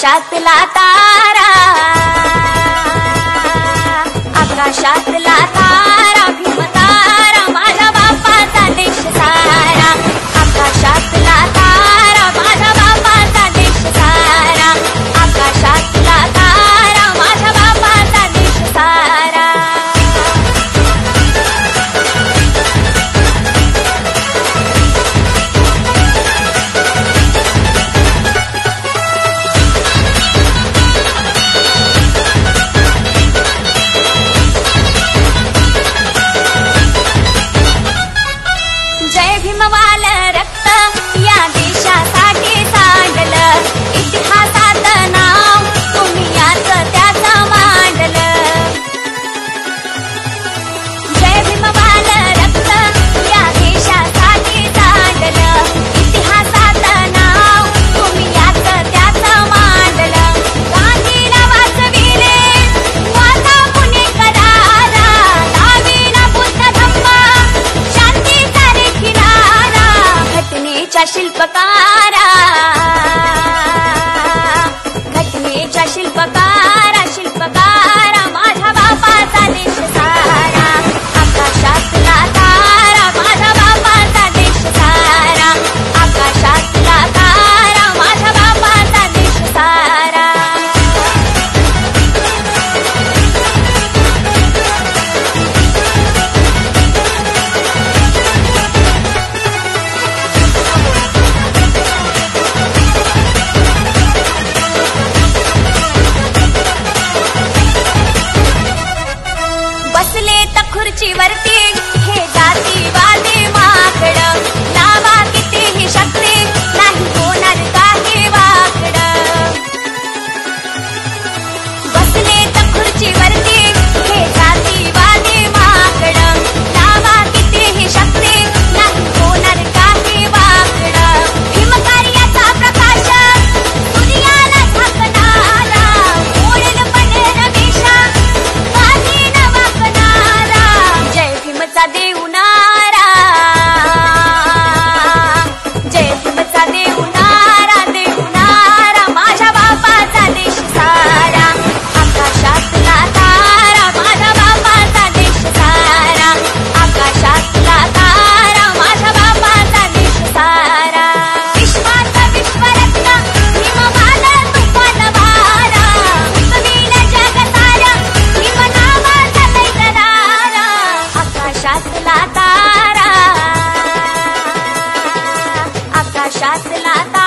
आकाशातला तारा, आकाशातला तारा, भीमतारा माझ्या बापाचा देश सारा, आकाशातला तारा माझ्या बापाचा देश सारा, आकाशातला तारा माझ्या बापाचा देश सारा. जय भीमवाल रक्त या देशासाठी सांडलं, इतिहासात नाव तुम्ही याच त्याचं मांडलं. जय भीमवाल रक्त या देशासाठी सांडलं, इतिहासात नाव तुम्ही याच त्याचं मांडलं. गांधीला वाचविले माता पुणेकराला, लाविला बुद्ध धम्म शांतीचा रे किनारा, घटनेच्या शिल्पकारा, घटनेच्या शिल्पकारा, शिल्पकारा माझ्या बापाचा देश सारा, आकाशातला तारा माझ्या बापाचा देश सारा, आकाशातला तारा माझ्या बापाचा देश सारा. बसले त खुर्चीवरती हे जातीवादी माकड, लावा कितीही शक्ती नाही होणार काही वाकड. बसले त खुर्चीवरती हे जातीवादी माकड, लावा कितीही शक्ती नाही होणार काही वाकड. भीमकार्याचा प्रकाश दुनियाला झाकणारा, ओढेल पडेल देशा माझी न वाकणारा. जय भीमचा देवनारा, जय भीमचा देवनारा, देवनारा माझ्या बापाचा देश सारा, आकाशातला तारा माझ्या बापाचा देश सारा, आकाशातला तारा माझ्या बापाचा देश सारा. विश्वाचा विश्वरत्न भीमवाल तुफान वारा, उगविल जग सारा भीम नावाचा लय करारा, आकाशातला तारा, आकाशातला तारा.